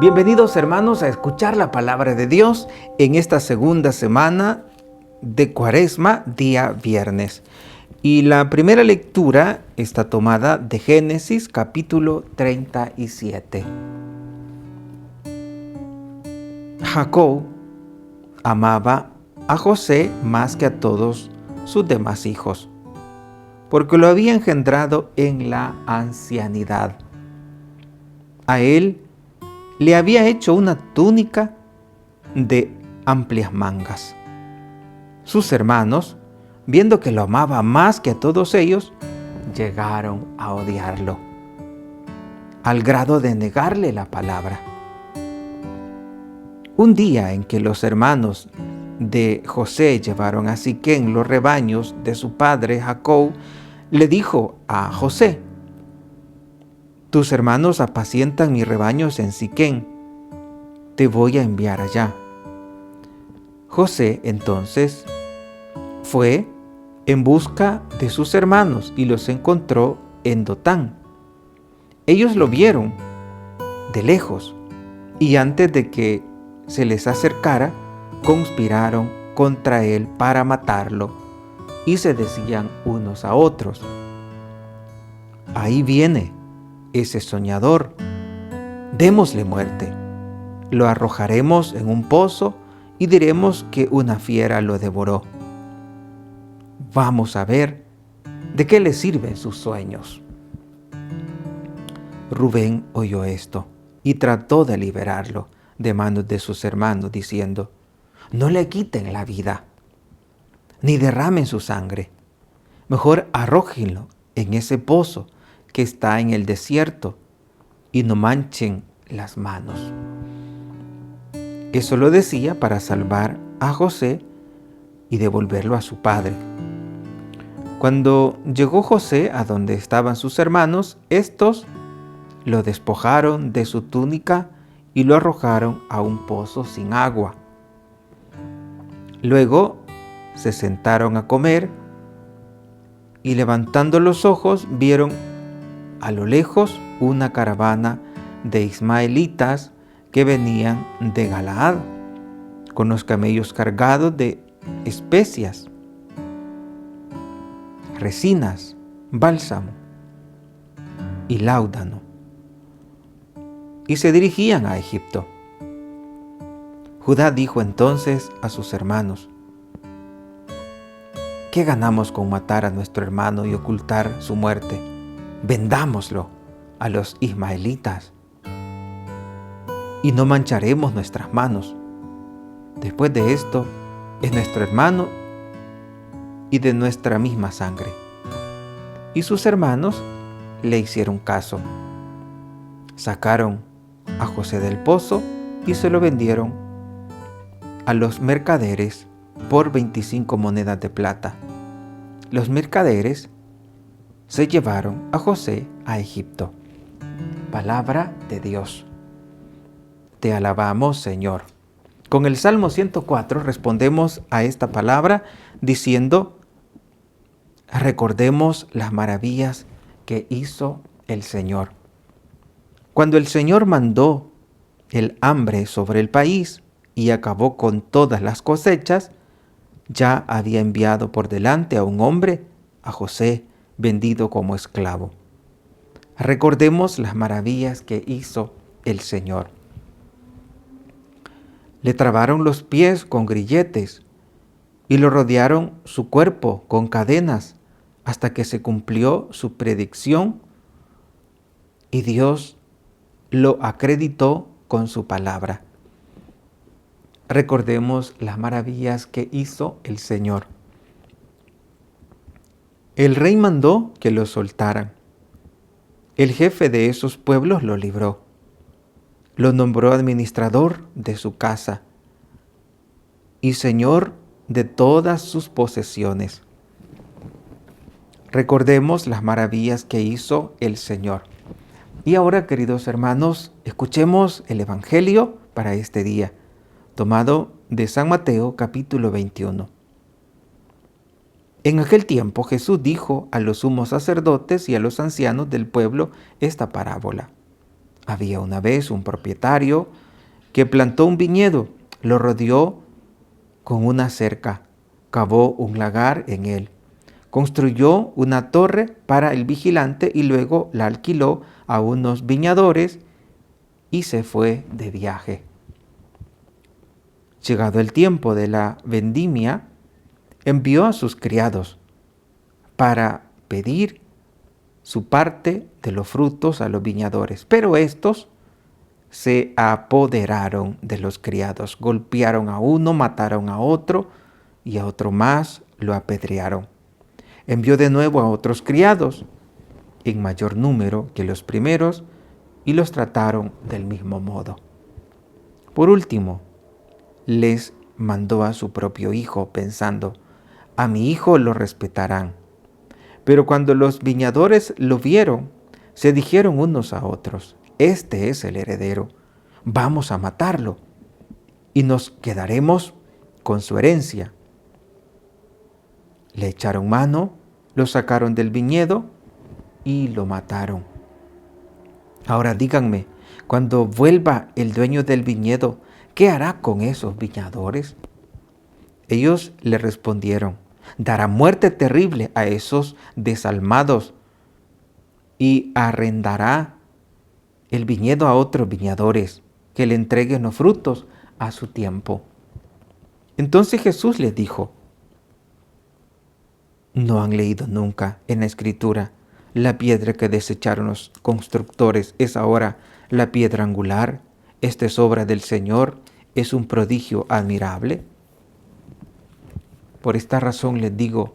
Bienvenidos hermanos a escuchar la palabra de Dios en esta segunda semana de Cuaresma, día viernes. Y la primera lectura está tomada de Génesis capítulo 37. Jacob amaba a José más que a todos sus demás hijos, porque lo había engendrado en la ancianidad. A él le había hecho una túnica de amplias mangas. Sus hermanos, viendo que lo amaba más que a todos ellos, llegaron a odiarlo, al grado de negarle la palabra. Un día en que los hermanos de José llevaron a Siquem los rebaños de su padre Jacob, le dijo a José: «Tus hermanos apacientan mis rebaños en Siquem, te voy a enviar allá». José entonces fue en busca de sus hermanos y los encontró en Dotán. Ellos lo vieron de lejos y antes de que se les acercara, conspiraron contra él para matarlo y se decían unos a otros: «Ahí viene ese soñador, démosle muerte, lo arrojaremos en un pozo y diremos que una fiera lo devoró. Vamos a ver de qué le sirven sus sueños». Rubén oyó esto y trató de liberarlo de manos de sus hermanos, diciendo: «No le quiten la vida, ni derramen su sangre. Mejor arrójenlo en ese pozo que está en el desierto y no manchen las manos». Eso lo decía para salvar a José y devolverlo a su padre. Cuando llegó José a donde estaban sus hermanos, estos lo despojaron de su túnica y lo arrojaron a un pozo sin agua. Luego se sentaron a comer y, levantando los ojos, vieron a lo lejos una caravana de ismaelitas que venían de Galaad, con los camellos cargados de especias, resinas, bálsamo y láudano, y se dirigían a Egipto. Judá dijo entonces a sus hermanos: «¿Qué ganamos con matar a nuestro hermano y ocultar su muerte? Vendámoslo a los ismaelitas y no mancharemos nuestras manos. Después de esto, es nuestro hermano y de nuestra misma sangre». Y sus hermanos le hicieron caso. Sacaron a José del pozo y se lo vendieron a los mercaderes por 25 monedas de plata. Los mercaderes se llevaron a José a Egipto. Palabra de Dios. Te alabamos, Señor. Con el Salmo 104 respondemos a esta palabra diciendo: recordemos las maravillas que hizo el Señor. Cuando el Señor mandó el hambre sobre el país y acabó con todas las cosechas, ya había enviado por delante a un hombre, a José, vendido como esclavo. Recordemos las maravillas que hizo el Señor. Le trabaron los pies con grilletes y lo rodearon su cuerpo con cadenas hasta que se cumplió su predicción y Dios lo acreditó con su palabra. Recordemos las maravillas que hizo el Señor. El rey mandó que lo soltaran. El jefe de esos pueblos lo libró. Lo nombró administrador de su casa y señor de todas sus posesiones. Recordemos las maravillas que hizo el Señor. Y ahora, queridos hermanos, escuchemos el Evangelio para este día, tomado de San Mateo capítulo 21. En aquel tiempo Jesús dijo a los sumos sacerdotes y a los ancianos del pueblo esta parábola: Había una vez un propietario que plantó un viñedo, lo rodeó con una cerca, cavó un lagar en él, construyó una torre para el vigilante y luego la alquiló a unos viñadores y se fue de viaje. Llegado el tiempo de la vendimia, envió a sus criados para pedir su parte de los frutos a los viñadores, pero estos se apoderaron de los criados, golpearon a uno, mataron a otro y a otro más lo apedrearon. Envió de nuevo a otros criados, en mayor número que los primeros, y los trataron del mismo modo. Por último, les mandó a su propio hijo, pensando, a mi hijo lo respetarán. Pero cuando los viñadores lo vieron, se dijeron unos a otros, este es el heredero, vamos a matarlo y nos quedaremos con su herencia. Le echaron mano, lo sacaron del viñedo y lo mataron. Ahora díganme, cuando vuelva el dueño del viñedo, ¿qué hará con esos viñadores? Ellos le respondieron, dará muerte terrible a esos desalmados y arrendará el viñedo a otros viñadores que le entreguen los frutos a su tiempo. Entonces Jesús les dijo, ¿no han leído nunca en la Escritura? La piedra que desecharon los constructores es ahora la piedra angular. Esta es obra del Señor, es un prodigio admirable. Por esta razón les digo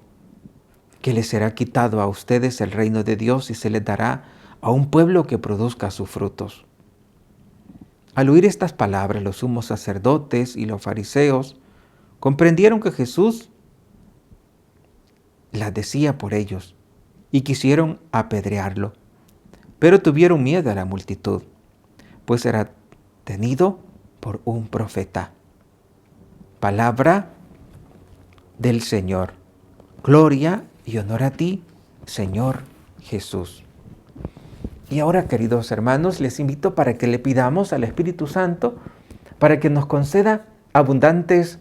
que les será quitado a ustedes el reino de Dios y se les dará a un pueblo que produzca sus frutos. Al oír estas palabras, los sumos sacerdotes y los fariseos comprendieron que Jesús las decía por ellos y quisieron apedrearlo, pero tuvieron miedo a la multitud, pues era tenido por un profeta. Palabra del Señor. Gloria y honor a ti, Señor Jesús. Y ahora, queridos hermanos, les invito para que le pidamos al Espíritu Santo para que nos conceda abundantes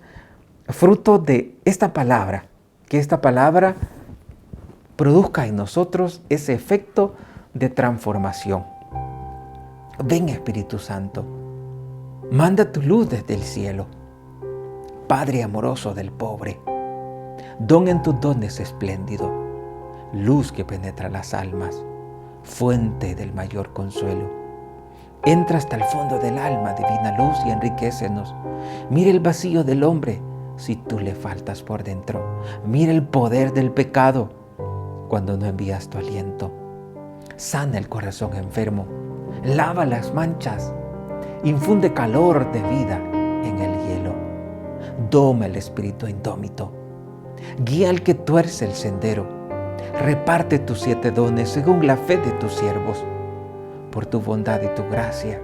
frutos de esta palabra, que esta palabra produzca en nosotros ese efecto de transformación. Ven, Espíritu Santo, manda tu luz desde el cielo. Padre amoroso del pobre, don en tus dones espléndido, luz que penetra las almas, fuente del mayor consuelo. Entra hasta el fondo del alma, divina luz, y enriquécenos. Mira el vacío del hombre si tú le faltas por dentro. Mira el poder del pecado cuando no envías tu aliento. Sana el corazón enfermo, lava las manchas, infunde calor de vida en el hielo. Doma el espíritu indómito, guía al que tuerce el sendero. Reparte tus 7 dones según la fe de tus siervos. Por tu bondad y tu gracia,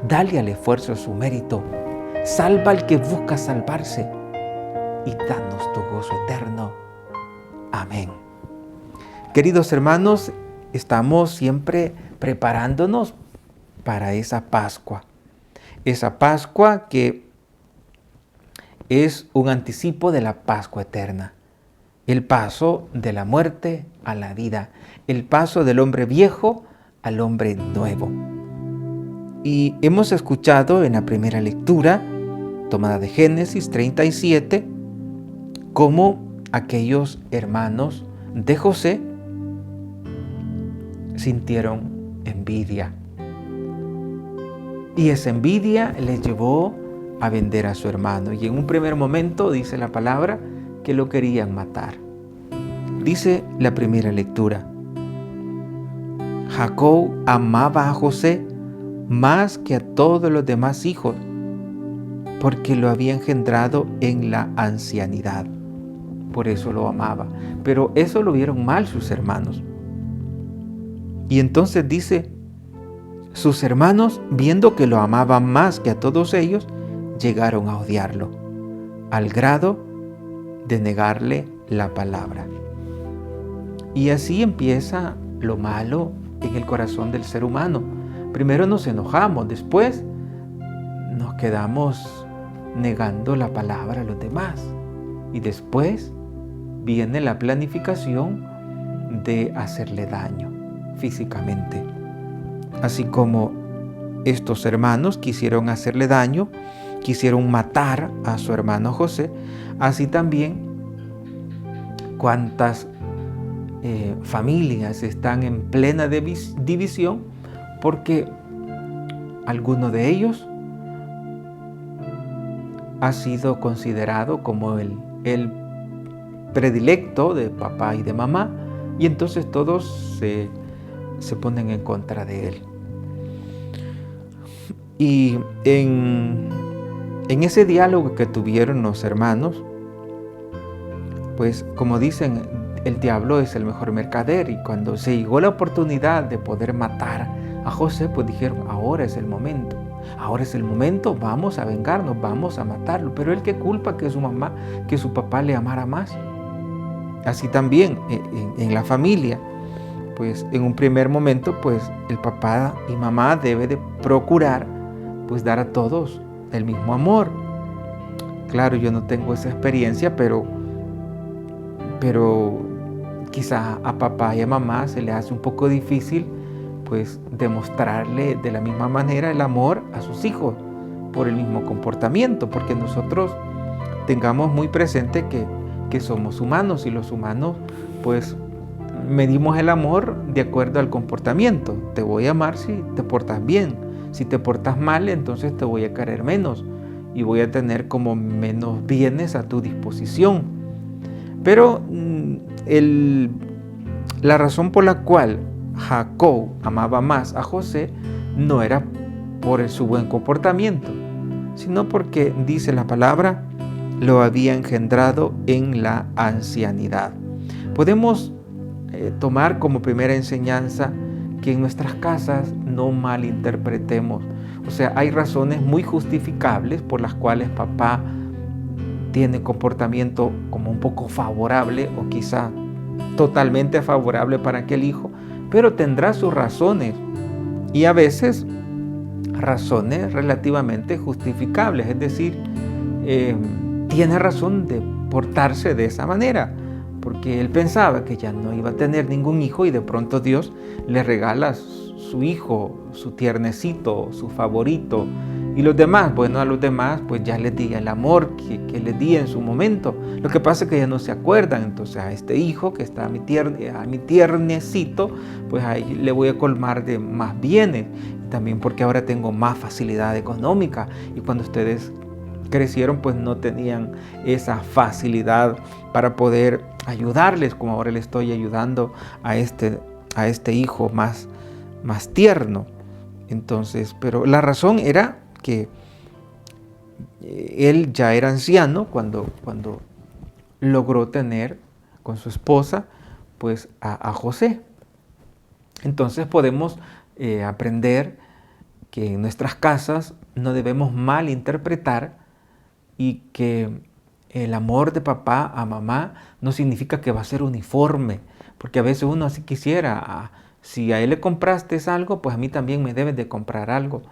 dale al esfuerzo su mérito. Salva al que busca salvarse y danos tu gozo eterno. Amén. Queridos hermanos, estamos siempre preparándonos para esa Pascua que es un anticipo de la Pascua eterna. El paso de la muerte a la vida, el paso del hombre viejo al hombre nuevo. Y hemos escuchado en la primera lectura, tomada de Génesis 37, cómo aquellos hermanos de José sintieron envidia. Y esa envidia les llevó a vender a su hermano. Y en un primer momento, dice la palabra, que lo querían matar. Dice la primera lectura, Jacob amaba a José más que a todos los demás hijos, porque lo había engendrado en la ancianidad. Por eso lo amaba. Pero eso lo vieron mal sus hermanos. Y entonces dice, sus hermanos, viendo que lo amaban más que a todos ellos, llegaron a odiarlo, al grado de negarle la palabra. Y así empieza lo malo en el corazón del ser humano. primero nos enojamos, después nos quedamos negando la palabra a los demás. Y después viene la planificación de hacerle daño físicamente. Así como estos hermanos quisieron hacerle daño, quisieron matar a su hermano José, así también cuántas familias están en plena división porque alguno de ellos ha sido considerado como el predilecto de papá y de mamá, y entonces todos se ponen en contra de él. Y en ese diálogo que tuvieron los hermanos, pues como dicen, el diablo es el mejor mercader, y cuando se llegó la oportunidad de poder matar a José, pues dijeron, ahora es el momento. Ahora es el momento, vamos a vengarnos, vamos a matarlo. Pero él, ¿qué culpa que su mamá, que su papá le amara más? Así también en la familia, pues en un primer momento, pues el papá y mamá debe de procurar, pues dar a todos el mismo amor. Claro, yo no tengo esa experiencia, pero quizá a papá y a mamá se le hace un poco difícil, pues demostrarle de la misma manera el amor a sus hijos por el mismo comportamiento, porque nosotros tengamos muy presente que somos humanos, y los humanos pues medimos el amor de acuerdo al comportamiento. Te voy a amar si te portas bien, si te portas mal, entonces te voy a querer menos y voy a tener como menos bienes a tu disposición. Pero la razón por la cual Jacob amaba más a José no era por su buen comportamiento, sino porque, dice la palabra, lo había engendrado en la ancianidad. Podemos tomar como primera enseñanza que en nuestras casas no malinterpretemos. O sea, hay razones muy justificables por las cuales papá tiene comportamiento como un poco favorable o quizá totalmente favorable para aquel hijo, pero tendrá sus razones, y a veces razones relativamente justificables, es decir, tiene razón de portarse de esa manera, porque él pensaba que ya no iba a tener ningún hijo y de pronto Dios le regala su hijo, su tiernecito, su favorito, y los demás, bueno, a los demás pues ya les di el amor que les di en su momento. Lo que pasa es que ya no se acuerdan, entonces a este hijo que está a mi tiernecito, pues ahí le voy a colmar de más bienes, también porque ahora tengo más facilidad económica, y cuando ustedes crecieron pues no tenían esa facilidad para poder ayudarles como ahora le estoy ayudando a este hijo más tierno. Entonces, pero la razón era que él ya era anciano cuando logró tener con su esposa pues a José. Entonces podemos aprender que en nuestras casas no debemos malinterpretar, y que el amor de papá a mamá no significa que va a ser uniforme, porque a veces uno así quisiera, si a él le compraste algo, pues a mí también me debes de comprar algo.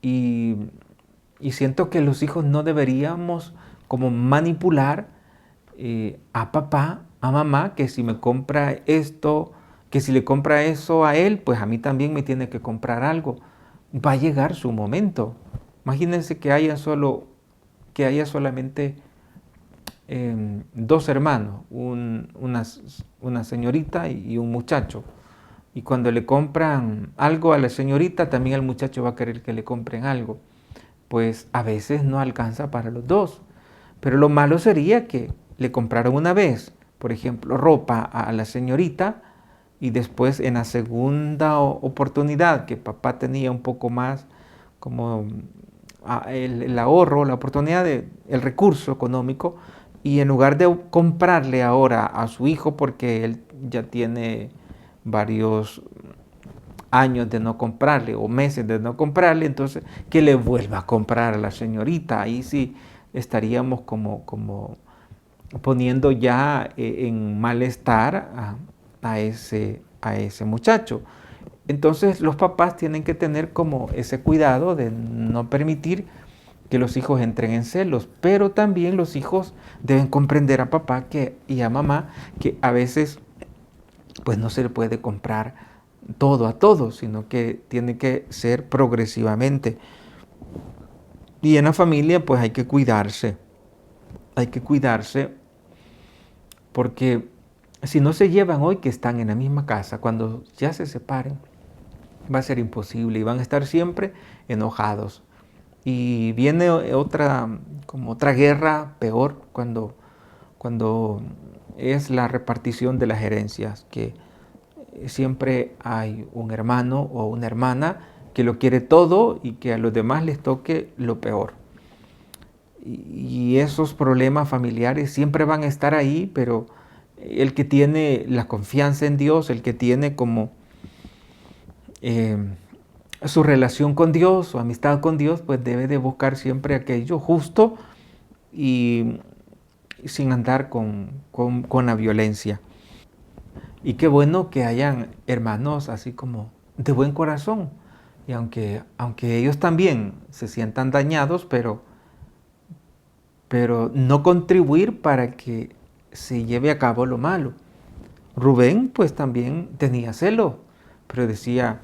Y siento que los hijos no deberíamos como manipular a papá, a mamá, que si me compra esto, que si le compra eso a él, pues a mí también me tiene que comprar algo. Va a llegar su momento. Imagínense que haya solamente dos hermanos, una señorita y un muchacho. Y cuando le compran algo a la señorita, también el muchacho va a querer que le compren algo. Pues a veces no alcanza para los dos. Pero lo malo sería que le compraron una vez, por ejemplo, ropa a la señorita, y después en la segunda oportunidad que papá tenía un poco más como el ahorro, la oportunidad, el recurso económico, y en lugar de comprarle ahora a su hijo, porque él ya tiene varios años de no comprarle o meses de no comprarle, entonces que le vuelva a comprar a la señorita. Ahí sí estaríamos como poniendo ya en malestar a ese muchacho. Entonces los papás tienen que tener como ese cuidado de no permitir que los hijos entren en celos, pero también los hijos deben comprender a papá y a mamá que a veces pues no se le puede comprar todo a todos, sino que tiene que ser progresivamente. Y en la familia pues hay que cuidarse porque si no se llevan hoy que están en la misma casa, cuando ya se separen, va a ser imposible y van a estar siempre enojados. Y viene como otra guerra peor cuando es la repartición de las herencias, que siempre hay un hermano o una hermana que lo quiere todo y que a los demás les toque lo peor. Y esos problemas familiares siempre van a estar ahí, pero el que tiene la confianza en Dios, el que tiene como su relación con Dios, su amistad con Dios, pues debe de buscar siempre aquello justo y sin andar con la violencia. Y qué bueno que hayan hermanos así como de buen corazón. Y aunque ellos también se sientan dañados, pero no contribuir para que se lleve a cabo lo malo. Rubén pues también tenía celo, pero decía,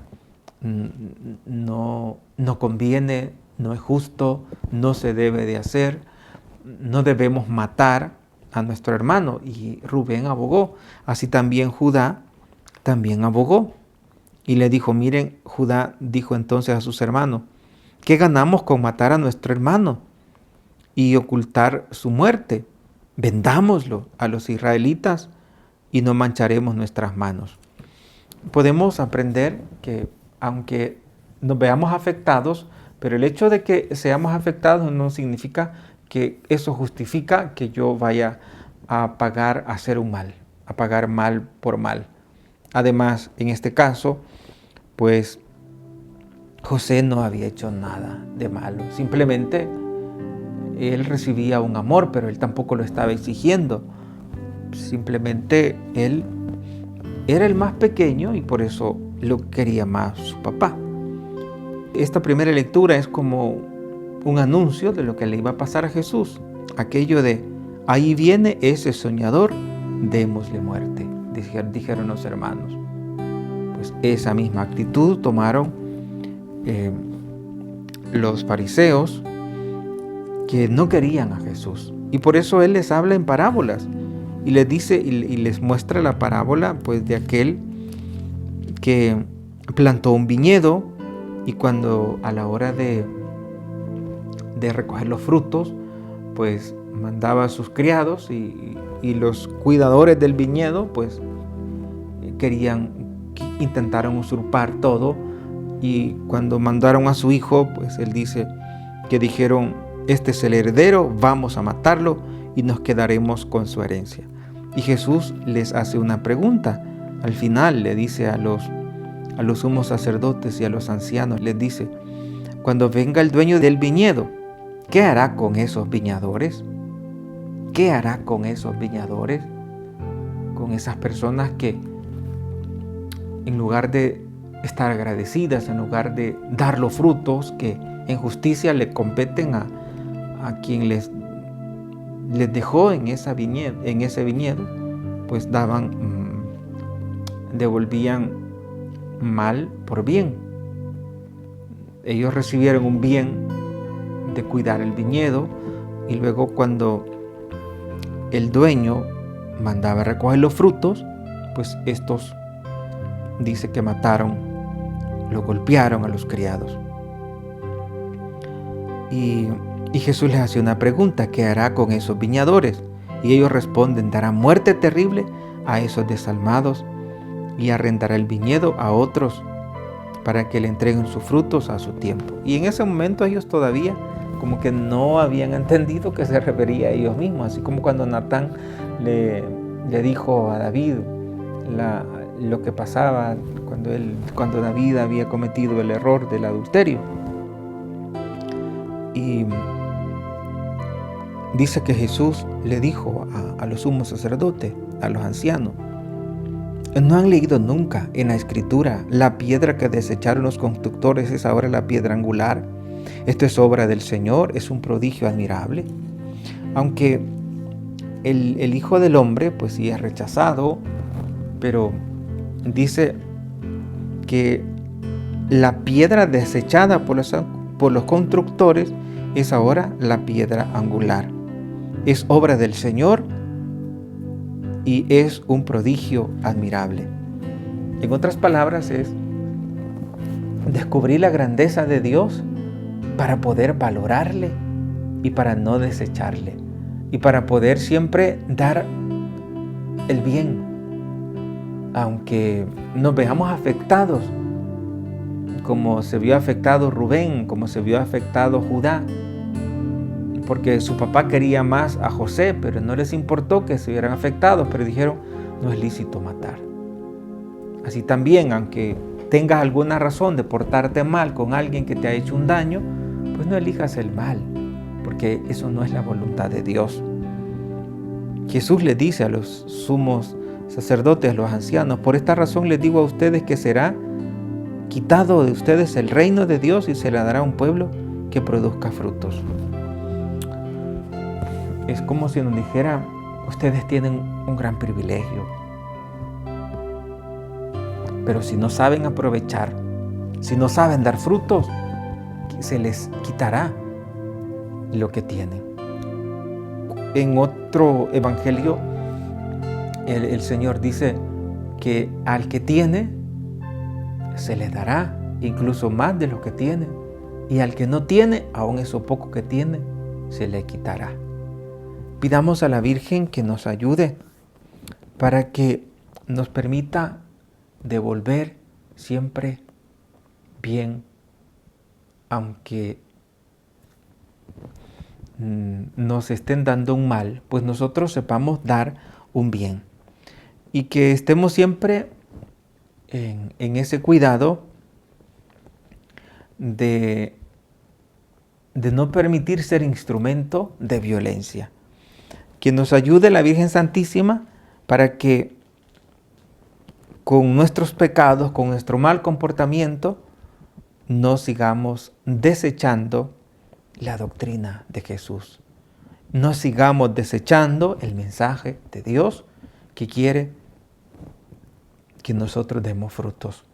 no conviene, no es justo, no se debe de hacer, no debemos matar a nuestro hermano. Y Rubén abogó. Así también Judá también abogó. Y le dijo, miren, Judá dijo entonces a sus hermanos, ¿qué ganamos con matar a nuestro hermano y ocultar su muerte? Vendámoslo a los israelitas y no mancharemos nuestras manos. Podemos aprender que aunque nos veamos afectados, pero el hecho de que seamos afectados no significa que eso justifica que yo vaya a hacer un mal, a pagar mal por mal. Además, en este caso, pues José no había hecho nada de malo, simplemente él recibía un amor, pero él tampoco lo estaba exigiendo. Simplemente él era el más pequeño y por eso lo quería más su papá. Esta primera lectura es como un anuncio de lo que le iba a pasar a Jesús. Aquello de, ahí viene ese soñador, démosle muerte, dijeron los hermanos. Pues esa misma actitud tomaron los fariseos que no querían a Jesús. Y por eso Él les habla en parábolas y les dice y les muestra la parábola pues de aquel que plantó un viñedo y cuando a la hora de recoger los frutos pues mandaba a sus criados y los cuidadores del viñedo pues intentaron usurpar todo, y cuando mandaron a su hijo pues él dice que dijeron, este es el heredero, vamos a matarlo y nos quedaremos con su herencia. Y Jesús les hace una pregunta. Al final le dice a los sumos sacerdotes y a los ancianos, les dice, cuando venga el dueño del viñedo, ¿qué hará con esos viñadores? ¿Qué hará con esos viñadores? Con esas personas que en lugar de estar agradecidas, en lugar de dar los frutos que en justicia le competen a quien les dejó en ese viñedo, pues devolvían mal por bien. Ellos recibieron un bien de cuidar el viñedo y luego cuando el dueño mandaba a recoger los frutos, pues estos dice que mataron, lo golpearon a los criados. Y Jesús les hace una pregunta, ¿qué hará con esos viñadores? Y ellos responden, dará muerte terrible a esos desalmados y arrendará el viñedo a otros para que le entreguen sus frutos a su tiempo. Y en ese momento ellos todavía como que no habían entendido que se refería a ellos mismos, así como cuando Natán le dijo a David lo que pasaba cuando David había cometido el error del adulterio. Y dice que Jesús le dijo a los sumos sacerdotes, a los ancianos, No han leído nunca en la Escritura: la piedra que desecharon los constructores es ahora la piedra angular. Esto es obra del Señor, es un prodigio admirable. Aunque el Hijo del Hombre, pues sí es rechazado, pero dice que la piedra desechada por los constructores es ahora la piedra angular. Es obra del Señor y es un prodigio admirable. En otras palabras, es descubrir la grandeza de Dios para poder valorarle y para no desecharle, y para poder siempre dar el bien, aunque nos veamos afectados, como se vio afectado Rubén, como se vio afectado Judá, porque su papá quería más a José, pero no les importó que se vieran afectados, pero dijeron: no es lícito matar. Así también, aunque tengas alguna razón de portarte mal con alguien que te ha hecho un daño, pues no elijas el mal, porque eso no es la voluntad de Dios. Jesús le dice a los sumos sacerdotes, a los ancianos: por esta razón les digo a ustedes que será quitado de ustedes el reino de Dios y se le dará a un pueblo que produzca frutos. Es como si nos dijera: ustedes tienen un gran privilegio, pero si no saben aprovechar, si no saben dar frutos, se les quitará lo que tienen. En otro evangelio, el Señor dice que al que tiene, se le dará incluso más de lo que tiene, y al que no tiene, aún eso poco que tiene, se le quitará. Pidamos a la Virgen que nos ayude para que nos permita devolver siempre bien, aunque nos estén dando un mal, pues nosotros sepamos dar un bien, y que estemos siempre en ese cuidado de no permitir ser instrumento de violencia. Que nos ayude la Virgen Santísima para que con nuestros pecados, con nuestro mal comportamiento, no sigamos desechando la doctrina de Jesús. No sigamos desechando el mensaje de Dios, que quiere que nosotros demos frutos,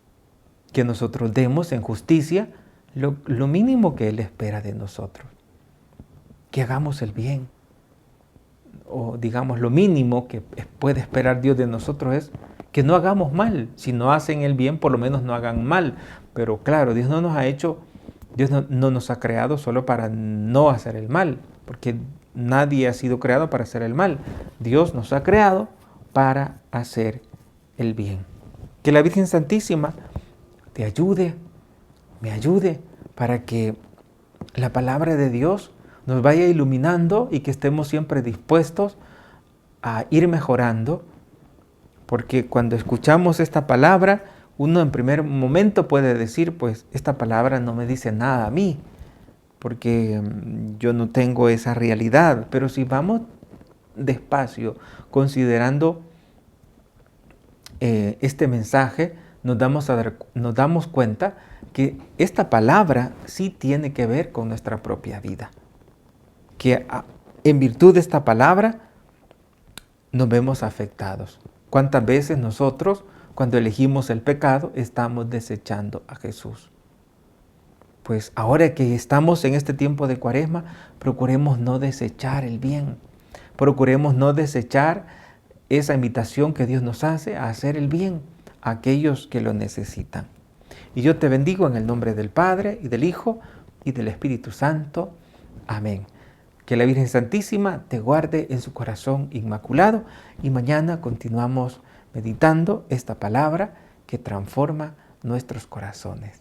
que nosotros demos en justicia lo mínimo que Él espera de nosotros, que hagamos el bien. O digamos, lo mínimo que puede esperar Dios de nosotros es que no hagamos mal. Si no hacen el bien, por lo menos no hagan mal. Pero claro, Dios no nos ha hecho, Dios no nos ha creado solo para no hacer el mal, porque nadie ha sido creado para hacer el mal. Dios nos ha creado para hacer el bien. Que la Virgen Santísima te ayude, me ayude, para que la palabra de Dios nos vaya iluminando y que estemos siempre dispuestos a ir mejorando, porque cuando escuchamos esta palabra, uno en primer momento puede decir: pues esta palabra no me dice nada a mí, porque yo no tengo esa realidad. Pero si vamos despacio, considerando este mensaje, nos damos cuenta que esta palabra sí tiene que ver con nuestra propia vida. Que en virtud de esta palabra nos vemos afectados. ¿Cuántas veces nosotros, cuando elegimos el pecado, estamos desechando a Jesús? Pues ahora que estamos en este tiempo de Cuaresma, procuremos no desechar el bien. Procuremos no desechar esa invitación que Dios nos hace a hacer el bien a aquellos que lo necesitan. Y yo te bendigo en el nombre del Padre, y del Hijo, y del Espíritu Santo. Amén. Que la Virgen Santísima te guarde en su corazón inmaculado, y mañana continuamos meditando esta palabra que transforma nuestros corazones.